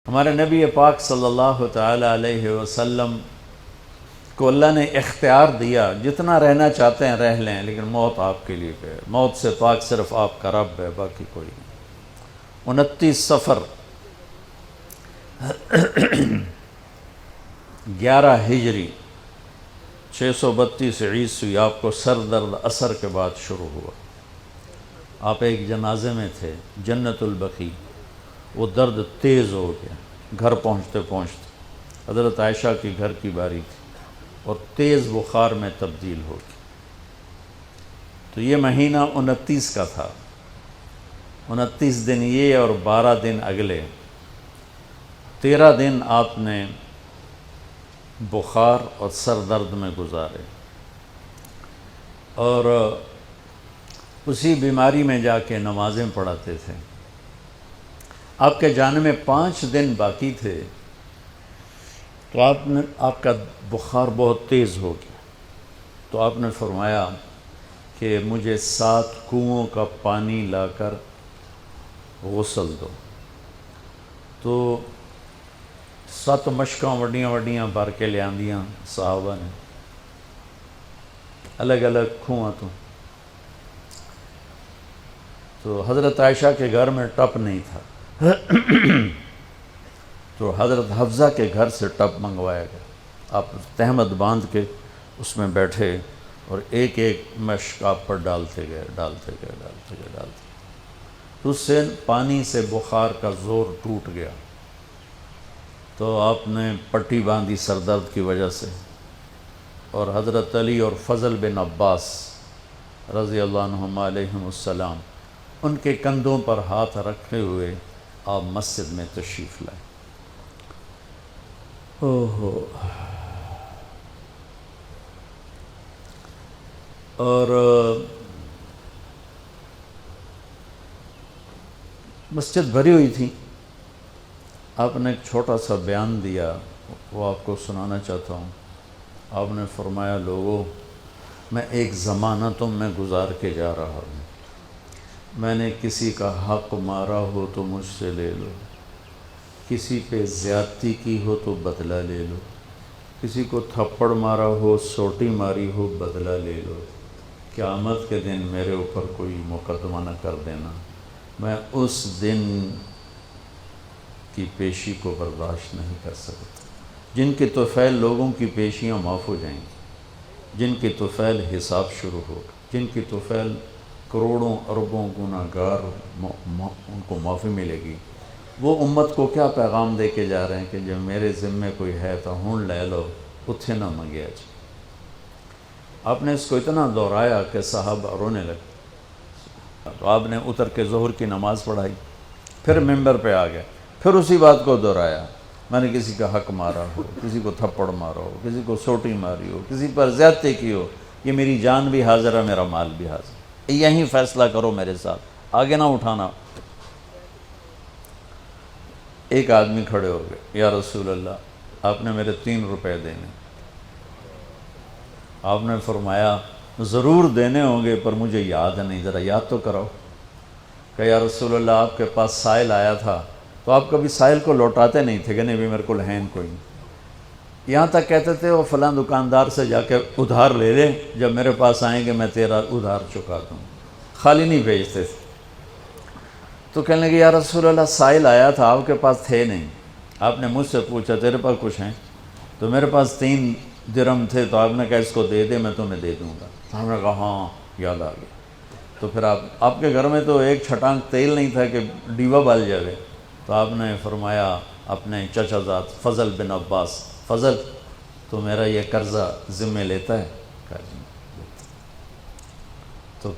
ہمارے نبی پاک صلی اللہ تعالی علیہ وسلم کو اللہ نے اختیار دیا، جتنا رہنا چاہتے ہیں رہ لیں، لیکن موت آپ کے لیے ہے، موت سے پاک صرف آپ کا رب ہے، باقی کوئی نہیں۔ 29 صفر 11 ہجری 632 عیسوی آپ کو سر درد عصر کے بعد شروع ہوا۔ آپ ایک جنازے میں تھے جنت البقیع، وہ درد تیز ہو گیا، گھر پہنچتے پہنچتے حضرت عائشہ کی گھر کی باری تھی اور تیز بخار میں تبدیل ہو گئی۔ تو یہ مہینہ 29 کا تھا، 29 دن یہ اور 12 دن اگلے، 13 دن آپ نے بخار اور سر درد میں گزارے، اور اسی بیماری میں جا کے نمازیں پڑھاتے تھے۔ آپ کے جانے میں 5 دن باقی تھے تو آپ کا بخار بہت تیز ہو گیا، تو آپ نے فرمایا کہ مجھے 7 کنوؤں کا پانی لا کر غسل دو۔ تو 7 مشکاں وڈیاں وڈیاں بھر کے لے آندیاں صحابہ نے، الگ الگ کنواں تو حضرت عائشہ کے گھر میں ٹپ نہیں تھا، تو حضرت حفصہ کے گھر سے ٹپ منگوایا گیا۔ آپ تہمت باندھ کے اس میں بیٹھے اور ایک ایک مشک آپ پر ڈالتے گئے تو اس سے پانی سے بخار کا زور ٹوٹ گیا، تو آپ نے پٹی باندھی سر درد کی وجہ سے، اور حضرت علی اور فضل بن عباس رضی اللہ عنہما علیہم السلام ان کے کندھوں پر ہاتھ رکھے ہوئے آپ مسجد میں تشریف لائے۔ اور مسجد بھری ہوئی تھی۔ آپ نے ایک چھوٹا سا بیان دیا، وہ آپ کو سنانا چاہتا ہوں۔ آپ نے فرمایا، لوگوں، میں ایک زمانہ تم میں گزار کے جا رہا ہوں، میں نے کسی کا حق مارا ہو تو مجھ سے لے لو، کسی پہ زیادتی کی ہو تو بدلہ لے لو، کسی کو تھپڑ مارا ہو، سوٹی ماری ہو، بدلہ لے لو، قیامت کے دن میرے اوپر کوئی مقدمہ نہ کر دینا، میں اس دن کی پیشی کو برداشت نہیں کر سکتا۔ جن کے طفیل لوگوں کی پیشیاں معاف ہو جائیں گی، جن کے طفیل حساب شروع ہوگا، جن کی طفیل کروڑوں اربوں گناہ گار ان کو معافی ملے گی، وہ امت کو کیا پیغام دے کے جا رہے ہیں کہ جب میرے ذمے کوئی ہے تو ہون لے لو، اتھے نہ منگیا جی۔ آپ نے اس کو اتنا دہرایا کہ صحابہ رونے لگے، تو آپ نے اتر کے ظہر کی نماز پڑھائی، پھر ممبر پہ آ گئے، پھر اسی بات کو دہرایا، میں نے کسی کا حق مارا ہو، کسی کو تھپڑ مارا ہو، کسی کو سوٹی ماری ہو، کسی پر زیادتی کی ہو، یہ میری جان بھی حاضر ہے، میرا مال بھی حاضر ہے، یہیں فیصلہ کرو میرے ساتھ، آگے نہ اٹھانا۔ ایک آدمی کھڑے ہو گئے، یا رسول اللہ، آپ نے میرے 3 روپے دینے۔ آپ نے فرمایا ضرور دینے ہوں گے پر مجھے یاد نہیں، ذرا یاد تو کراؤ۔ کہ یا رسول اللہ، آپ کے پاس سائل آیا تھا تو آپ کبھی سائل کو لوٹاتے نہیں تھے کہ نہیں بھی میرے کو لہین کوئی نہیں، یہاں تک کہتے تھے وہ فلاں دکاندار سے جا کے ادھار لے لے، جب میرے پاس آئیں گے میں تیرا ادھار چکا دوں، خالی نہیں بھیجتے تھے۔ تو کہنے لگے یا رسول اللہ، سائل آیا تھا، آپ کے پاس تھے نہیں، آپ نے مجھ سے پوچھا تیرے پاس کچھ ہیں؟ تو میرے پاس 3 درہم تھے، تو آپ نے کہا اس کو دے دے، میں تمہیں دے دوں گا۔ تو ہم نے کہا ہاں یاد آ گیا۔ تو پھر آپ کے گھر میں تو ایک چھٹانک تیل نہیں تھا کہ ڈیوا بال جائے، تو آپ نے فرمایا اپنے چچا زاد فضل بن عباس، فضل تو میرا یہ قرضہ ذمہ لیتا ہے؟ کہا جی۔ تو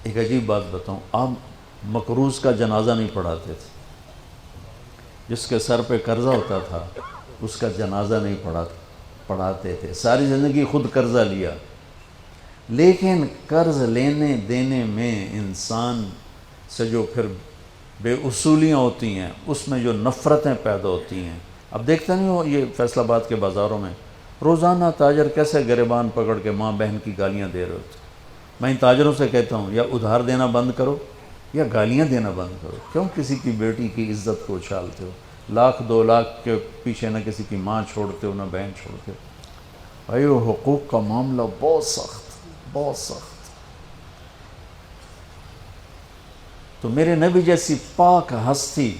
ایک عجیب بات بتاؤں، آپ مقروض کا جنازہ نہیں پڑھاتے تھے، جس کے سر پہ قرضہ ہوتا تھا اس کا جنازہ نہیں پڑھاتے تھے، ساری زندگی خود قرضہ لیا، لیکن قرض لینے دینے میں انسان سے جو پھر بے اصولیاں ہوتی ہیں، اس میں جو نفرتیں پیدا ہوتی ہیں، اب دیکھتے نہیں ہو یہ فیصل آباد کے بازاروں میں روزانہ تاجر کیسے گریبان پکڑ کے ماں بہن کی گالیاں دے رہے ہوتے۔ میں ان تاجروں سے کہتا ہوں یا ادھار دینا بند کرو یا گالیاں دینا بند کرو، کیوں کسی کی بیٹی کی عزت کو اچھالتے ہو؟ لاکھ 2 لاکھ کے پیچھے نہ کسی کی ماں چھوڑتے ہو نہ بہن چھوڑتے ہو. بھائی وہ حقوق کا معاملہ بہت سخت. تو میرے نبی جیسی پاک ہستی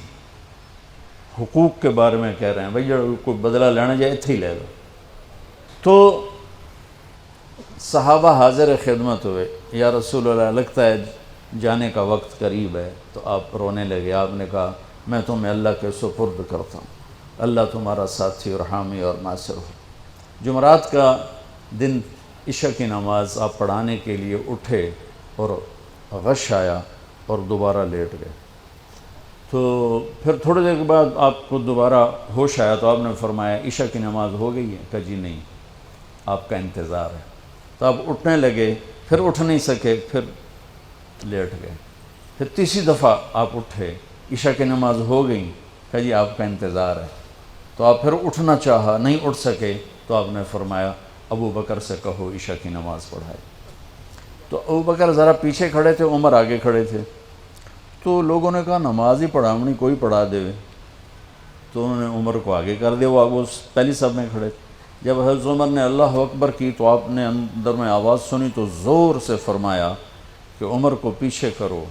حقوق کے بارے میں کہہ رہے ہیں بھائی جو کوئی بدلہ لینا جائے اتھے ہی لے لو. تو صحابہ حاضر خدمت ہوئے، یا رسول اللہ لگتا ہے جانے کا وقت قریب ہے. تو آپ رونے لگے. آپ نے کہا میں تمہیں اللہ کے سپرد کرتا ہوں، اللہ تمہارا ساتھی اور حامی اور ناصر ہو. جمعرات کا دن عشاء کی نماز آپ پڑھانے کے لیے اٹھے اور غش آیا اور دوبارہ لیٹ گئے. تو پھر تھوڑے دیر کے بعد آپ کو دوبارہ ہوش آیا تو آپ نے فرمایا عشاء کی نماز ہو گئی ہے؟ کہا جی نہیں، آپ کا انتظار ہے. تو آپ اٹھنے لگے، پھر اٹھ نہیں سکے، پھر لیٹ گئے. پھر تیسری دفعہ آپ اٹھے، عشاء کی نماز ہو گئی. کہا جی آپ کا انتظار ہے. تو آپ پھر اٹھنا چاہا، نہیں اٹھ سکے. تو آپ نے فرمایا ابو بکر سے کہو عشاء کی نماز پڑھائے. تو ابو بکر ذرا پیچھے کھڑے تھے، عمر آگے کھڑے تھے. تو لوگوں نے کہا نماز ہی پڑھاونی، کوئی پڑھا دے. تو انہوں نے عمر کو آگے کر دیا، وہ پہلی صف میں کھڑے تھے. جب حضرت عمر نے اللہ اکبر کی تو آپ نے اندر میں آواز سنی تو زور سے فرمایا کہ عمر کو پیچھے کرو،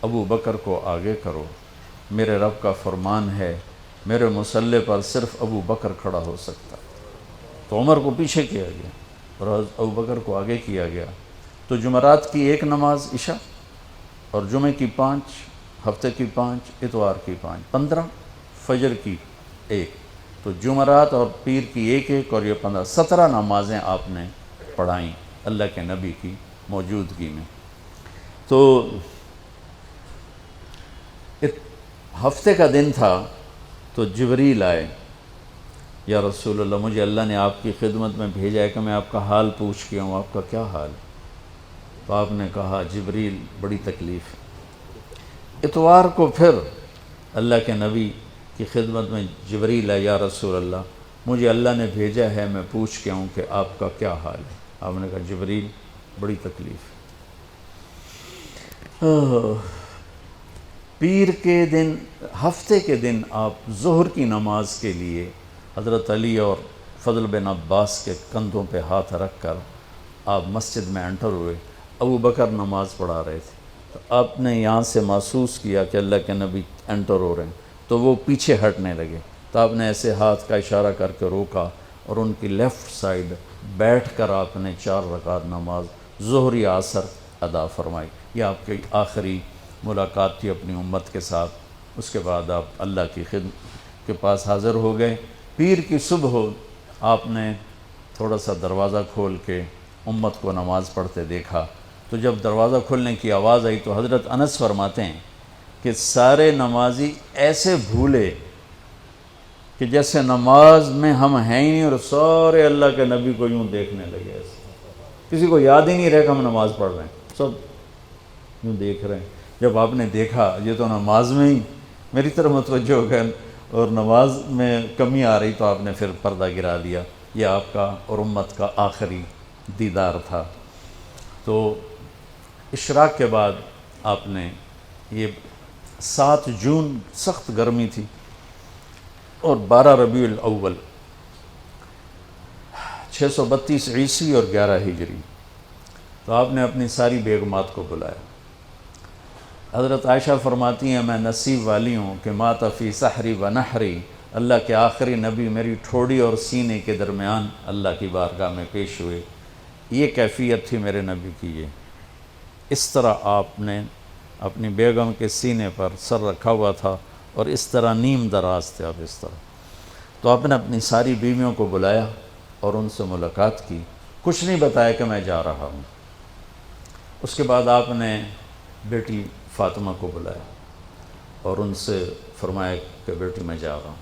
ابو بکر کو آگے کرو. میرے رب کا فرمان ہے میرے مصلی پر صرف ابو بکر کھڑا ہو سکتا. تو عمر کو پیچھے کیا گیا اور ابو بکر کو آگے کیا گیا. تو جمعرات کی 1 نماز عشاء، اور جمعے کی 5، ہفتے کی 5، اتوار کی 5، 15، فجر کی 1. تو جمعرات اور پیر کی 1 اور یہ 15، 17 نمازیں آپ نے پڑھائیں اللہ کے نبی کی موجودگی میں. تو ہفتے کا دن تھا تو جبریل آئے، یا رسول اللہ مجھے اللہ نے آپ کی خدمت میں بھیجا ہے کہ میں آپ کا حال پوچھ کے ہوں، آپ کا کیا حال؟ تو آپ نے کہا جبریل بڑی تکلیف ہے. اتوار کو پھر اللہ کے نبی کی خدمت میں جبریل ہے، یا رسول اللہ مجھے اللہ نے بھیجا ہے میں پوچھ کے ہوں کہ آپ کا کیا حال ہے. آپ نے کہا جبریل بڑی تکلیف ہے. پیر کے دن، ہفتے کے دن آپ ظہر کی نماز کے لیے حضرت علی اور فضل بن عباس کے کندھوں پہ ہاتھ رکھ کر آپ مسجد میں انٹر ہوئے. ابو بکر نماز پڑھا رہے تھے. تو آپ نے یہاں سے محسوس کیا کہ اللہ کے نبی انٹر ہو رہے ہیں، تو وہ پیچھے ہٹنے لگے. تو آپ نے ایسے ہاتھ کا اشارہ کر کے روکا اور ان کی لیفٹ سائڈ بیٹھ کر آپ نے 4 رکعت نماز ظہر یا عصر ادا فرمائی. یہ آپ کی آخری ملاقات تھی اپنی امت کے ساتھ. اس کے بعد آپ اللہ کی خدمت کے پاس حاضر ہو گئے. پیر کی صبح ہو آپ نے تھوڑا سا دروازہ کھول کے امت کو نماز پڑھتے دیکھا. تو جب دروازہ کھولنے کی آواز آئی تو حضرت انس فرماتے ہیں کہ سارے نمازی ایسے بھولے کہ جیسے نماز میں ہم ہیں ہی نہیں، اور سارے اللہ کے نبی کو یوں دیکھنے لگے. ایسے کسی کو یاد ہی نہیں رہا کہ ہم نماز پڑھ رہے ہیں، سب یوں دیکھ رہے ہیں. جب آپ نے دیکھا یہ تو نماز میں ہی میری طرف متوجہ ہو گئے اور نماز میں کمی آ رہی، تو آپ نے پھر پردہ گرا دیا. یہ آپ کا اور امت کا آخری دیدار تھا. تو اشراق کے بعد آپ نے یہ 7 جون سخت گرمی تھی اور 12 ربیع الاول 632 عیسوی اور 11 ہجری. تو آپ نے اپنی ساری بیگمات کو بلایا. حضرت عائشہ فرماتی ہیں میں نصیب والی ہوں کہ مات فی سحری و نحری، اللہ کے آخری نبی میری ٹھوڑی اور سینے کے درمیان اللہ کی بارگاہ میں پیش ہوئے. یہ کیفیت تھی میرے نبی کی. یہ اس طرح آپ نے اپنی بیگم کے سینے پر سر رکھا ہوا تھا اور اس طرح نیم دراز تھے آپ اس طرح. تو آپ نے اپنی ساری بیویوں کو بلایا اور ان سے ملاقات کی. کچھ نہیں بتایا کہ میں جا رہا ہوں. اس کے بعد آپ نے بیٹی فاطمہ کو بلایا اور ان سے فرمایا کہ بیٹی میں جا رہا ہوں.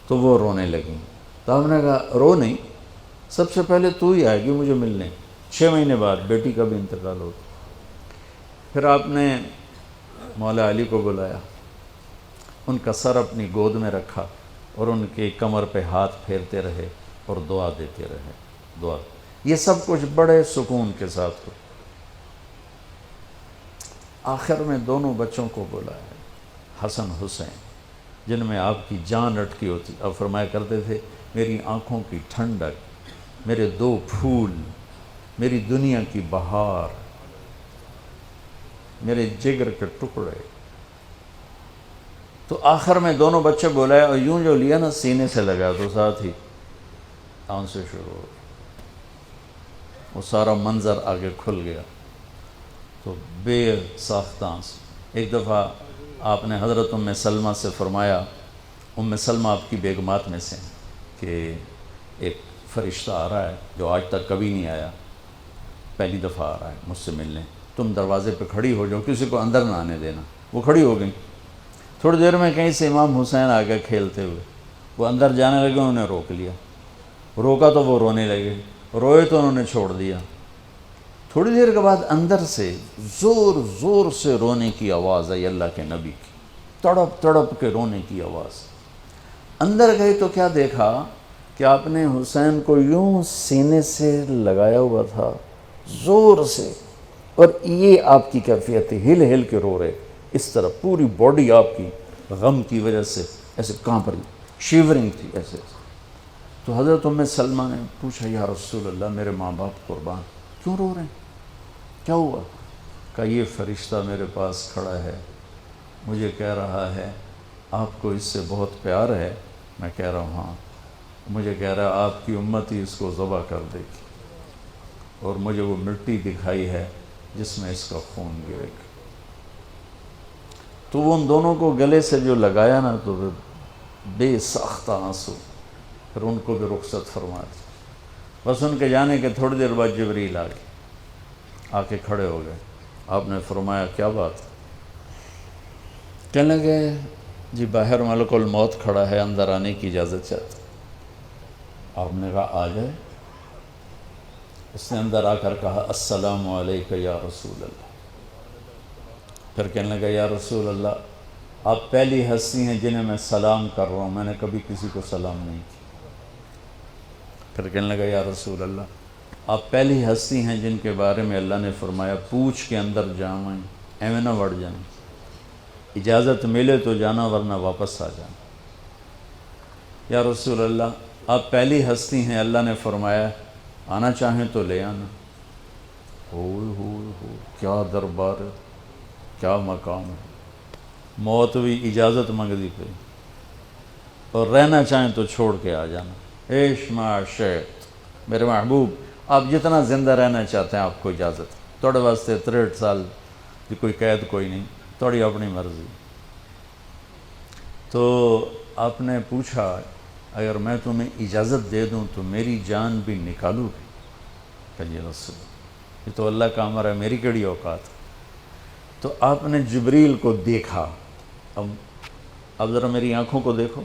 تو وہ رونے لگیں. تو ہم نے کہا رو نہیں، سب سے پہلے تو ہی آئے گی مجھے ملنے. 6 مہینے بعد بیٹی کا بھی انتقال ہو گیا. پھر آپ نے مولا علی کو بلایا، ان کا سر اپنی گود میں رکھا اور ان کی کمر پہ ہاتھ پھیرتے رہے اور دعا دیتے رہے. دعا یہ سب کچھ بڑے سکون کے ساتھ ہو. آخر میں دونوں بچوں کو بلایا، حسن حسین. جن میں آپ کی جان اٹکی ہوتی. آپ فرمایا کرتے تھے میری آنکھوں کی ٹھنڈک، میرے 2 پھول، میری دنیا کی بہار، میرے جگر کے ٹکڑے. تو آخر میں دونوں بچے بولائے اور یوں جو لیا نا سینے سے لگا تو ساتھ ہی آنسو شروع ہو. وہ سارا منظر آگے کھل گیا تو بے ساختہ آنسو. ایک دفعہ آپ نے حضرت ام سلمہ سے فرمایا، ام سلمہ آپ کی بیگمات میں سے کہ ایک فرشتہ آ رہا ہے جو آج تک کبھی نہیں آیا، پہلی دفعہ آ رہا ہے مجھ سے ملنے، تم دروازے پہ کھڑی ہو جاؤ، کسی کو اندر نہ آنے دینا. وہ کھڑی ہو گئیں. تھوڑی دیر میں کہیں سے امام حسین آ گئے کھیلتے ہوئے. وہ اندر جانے لگے، انہوں نے روک لیا. روکا تو وہ رونے لگے، روئے تو انہوں نے چھوڑ دیا. تھوڑی دیر کے بعد اندر سے زور زور سے رونے کی آواز آئی اللہ کے نبی کی، تڑپ تڑپ کے رونے کی آواز. اندر گئے تو کیا دیکھا کہ آپ نے حسین کو یوں سینے سے لگایا ہوا تھا زور سے، اور یہ آپ کی کیفیت تھی، ہل ہل کے رو رہے اس طرح. پوری باڈی آپ کی غم کی وجہ سے ایسے کانپ رہی، شیورنگ تھی ایسے. تو حضرت ام سلمہ نے پوچھا یا رسول اللہ میرے ماں باپ قربان، کیوں رو رہے ہیں، کیا ہوا؟ کہا یہ فرشتہ میرے پاس کھڑا ہے، مجھے کہہ رہا ہے آپ کو اس سے بہت پیار ہے. میں کہہ رہا ہوں ہاں. مجھے کہہ رہا ہے آپ کی امت ہی اس کو ذبح کر دے گی، اور مجھے وہ مٹی دکھائی ہے جس میں اس کا خون گرے گا. تو وہ ان دونوں کو گلے سے جو لگایا نا تو بے ساختہ آنسو. پھر ان کو بھی رخصت فرما دی. بس ان کے جانے کے تھوڑی دیر بعد جبریل آ گئے، آ کے کھڑے ہو گئے. آپ نے فرمایا کیا بات؟ کہنے لگے جی باہر ملک الموت کھڑا ہے، اندر آنے کی اجازت چاہتا. آپ نے کہا آ جائے. اس نے اندر آ کر کہا السلام علیکہ یا رسول اللہ. پھر کہنے لگا یا رسول اللہ آپ پہلی ہستی ہیں جنہیں میں سلام کر رہا ہوں، میں نے کبھی کسی کو سلام نہیں کیا. پھر کہنے لگا یا رسول اللہ آپ پہلی ہستی ہیں جن کے بارے میں اللہ نے فرمایا پوچھ کے اندر جائیں، ایویں نہ وڑ جائیں، اجازت ملے تو جانا ورنہ واپس آ جانا. یا رسول اللہ آپ پہلی ہستی ہیں اللہ نے فرمایا آنا چاہیں تو لے آنا. ہو کیا دربار ہے، کیا مقام ہے. موت بھی اجازت منگتی پہ، اور رہنا چاہیں تو چھوڑ کے آ جانا. عیش معاشیت میرے محبوب آپ جتنا زندہ رہنا چاہتے ہیں آپ کو اجازت. توڑے واسطے 63 سال کی کوئی قید کوئی نہیں، توڑی اپنی مرضی. تو آپ نے پوچھا اگر میں تمہیں اجازت دے دوں تو میری جان بھی نکالو گی؟ کہ جی رسول یہ تو اللہ کا امر ہے، میری کیڑی اوقات. تو آپ نے جبریل کو دیکھا. اب ذرا میری آنکھوں کو دیکھو.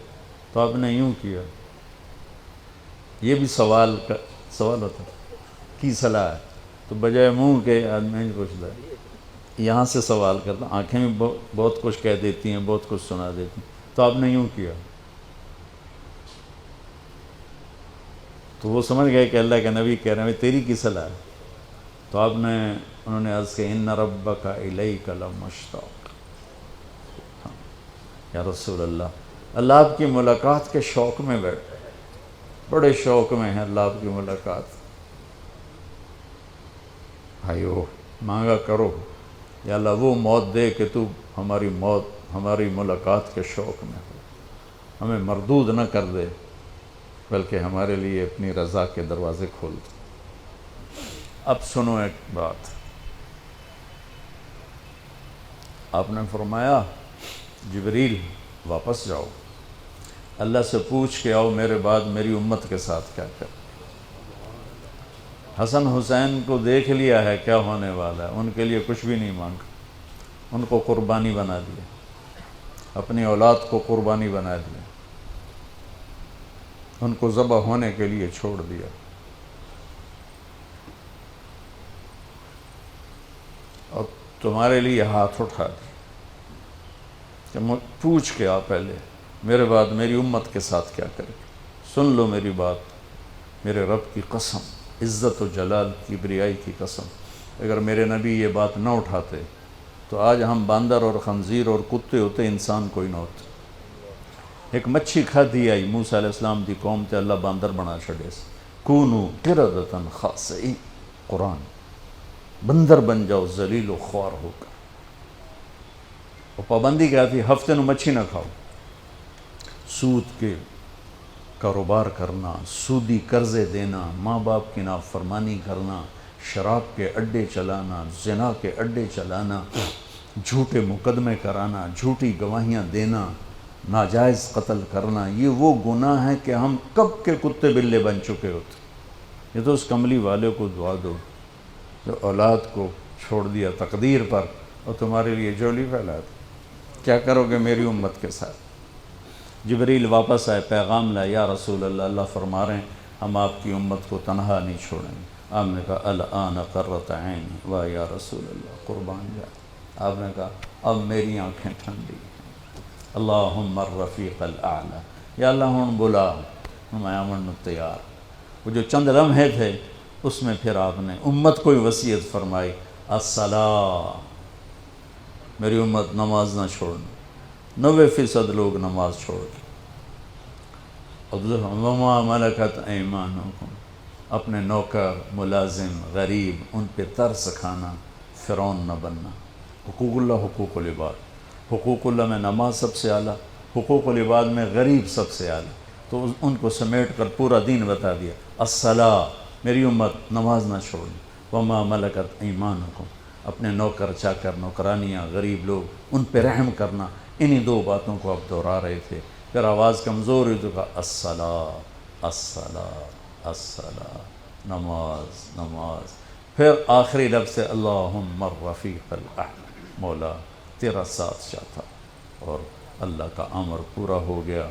تو آپ نے یوں کیا. یہ بھی سوال ہوتا کی صلاح ہے؟ تو بجائے منہ کے آدمی نہیں پوچھتا، یہاں سے سوال کرتا. آنکھیں بھی بہت کچھ کہہ دیتی ہیں، بہت کچھ سنا دیتی ہیں. تو آپ نے یوں کیا. تو وہ سمجھ گئے کہ اللہ کے نبی کہہ رہے ہیں تیری کی صلاح ہے. تو انہوں نے عرض کہ ان ربک الیک لمشتاق. یا رسول اللہ آپ کی ملاقات کے شوق میں بیٹھے، بڑے شوق میں ہیں اللہ آپ کی ملاقات. بھائیو مانگا کرو یا اللہ وہ موت دے کہ تو ہماری ملاقات کے شوق میں ہو، ہمیں مردود نہ کر دے بلکہ ہمارے لیے اپنی رضا کے دروازے کھول دے. اب سنو ایک بات. آپ نے فرمایا جبریل واپس جاؤ، اللہ سے پوچھ کے آؤ میرے بعد میری امت کے ساتھ کیا کر. حسن حسین کو دیکھ لیا ہے کیا ہونے والا ہے، ان کے لیے کچھ بھی نہیں مانگا، ان کو قربانی بنا دیا، اپنی اولاد کو قربانی بنا دیا، ان کو ذبح ہونے کے لیے چھوڑ دیا. اور تمہارے لیے ہاتھ اٹھا دیا کہ پوچھ کے آ پہلے میرے بعد میری امت کے ساتھ کیا کرے. سن لو میری بات، میرے رب کی قسم، عزت و جلال کبریائی کی قسم، اگر میرے نبی یہ بات نہ اٹھاتے تو آج ہم باندر اور خنزیر اور کتے ہوتے، انسان کوئی نہ ہوتے. ایک مچھی کھادی آئی موسیٰ علیہ السلام دی قوم تے اللہ باندر بنا چھڑے سے کونو قردتن خاسئی قرآن بندر بن جاؤ ذلیل و خوار ہو کر. اور پابندی کیا تھی؟ ہفتے نو مچھی نہ کھاؤ. سود کے کاروبار کرنا، سودی قرضے دینا، ماں باپ کی نافرمانی کرنا، شراب کے اڈے چلانا، زنا کے اڈے چلانا، جھوٹے مقدمے کرانا، جھوٹی گواہیاں دینا، ناجائز قتل کرنا، یہ وہ گناہ ہے کہ ہم کب کے کتے بلے بن چکے ہوتے. یہ تو اس کملی والے کو دعا دو جو اولاد کو چھوڑ دیا تقدیر پر اور تمہارے لیے جولی پھیلا دی. کیا کرو گے میری امت کے ساتھ؟ جبریل واپس آئے، پیغام لائے، یا رسول اللہ، اللہ فرما رہے ہیں ہم آپ کی امت کو تنہا نہیں چھوڑیں گے. آپ نے کہا الآن قرۃ عینی، واہ یا رسول اللہ، قربان جائے. آپ نے کہا اب میری آنکھیں ٹھنڈی ہیں. اللہم الرفیق الاعلی، یا اللہ ہوں بلا میں آمن تیار. وہ جو چند لمحے تھے اس میں پھر آپ نے امت کو وصیت فرمائی، الصلاۃ، میری امت نماز نہ چھوڑنا. 90% لوگ نماز چھوڑ گئے. وما ملکت ایمانکم، اپنے نوکر، ملازم، غریب، ان پہ ترس کھانا، فرعون نہ بننا. حقوق اللہ، حقوق العباد. حقوق اللہ میں نماز سب سے اعلیٰ، حقوق العباد میں غریب سب سے اعلیٰ. تو ان کو سمیٹ کر پورا دین بتا دیا. الصلاۃ، میری امت نماز نہ چھوڑنا. وما ملکت ایمانکم، اپنے نوکر چاکر، نوکرانیاں، غریب لوگ، ان پہ رحم کرنا. انہی دو باتوں کو آپ دہرا رہے تھے. پھر آواز کمزور ہوئی تو کہا الصلاۃ، الصلاۃ، الصلاۃ، نماز، نماز. پھر آخری لفظ سے اللہم الرفیق الاعلی، مولا تیرا ساتھ چاہتا، اور اللہ کا امر پورا ہو گیا.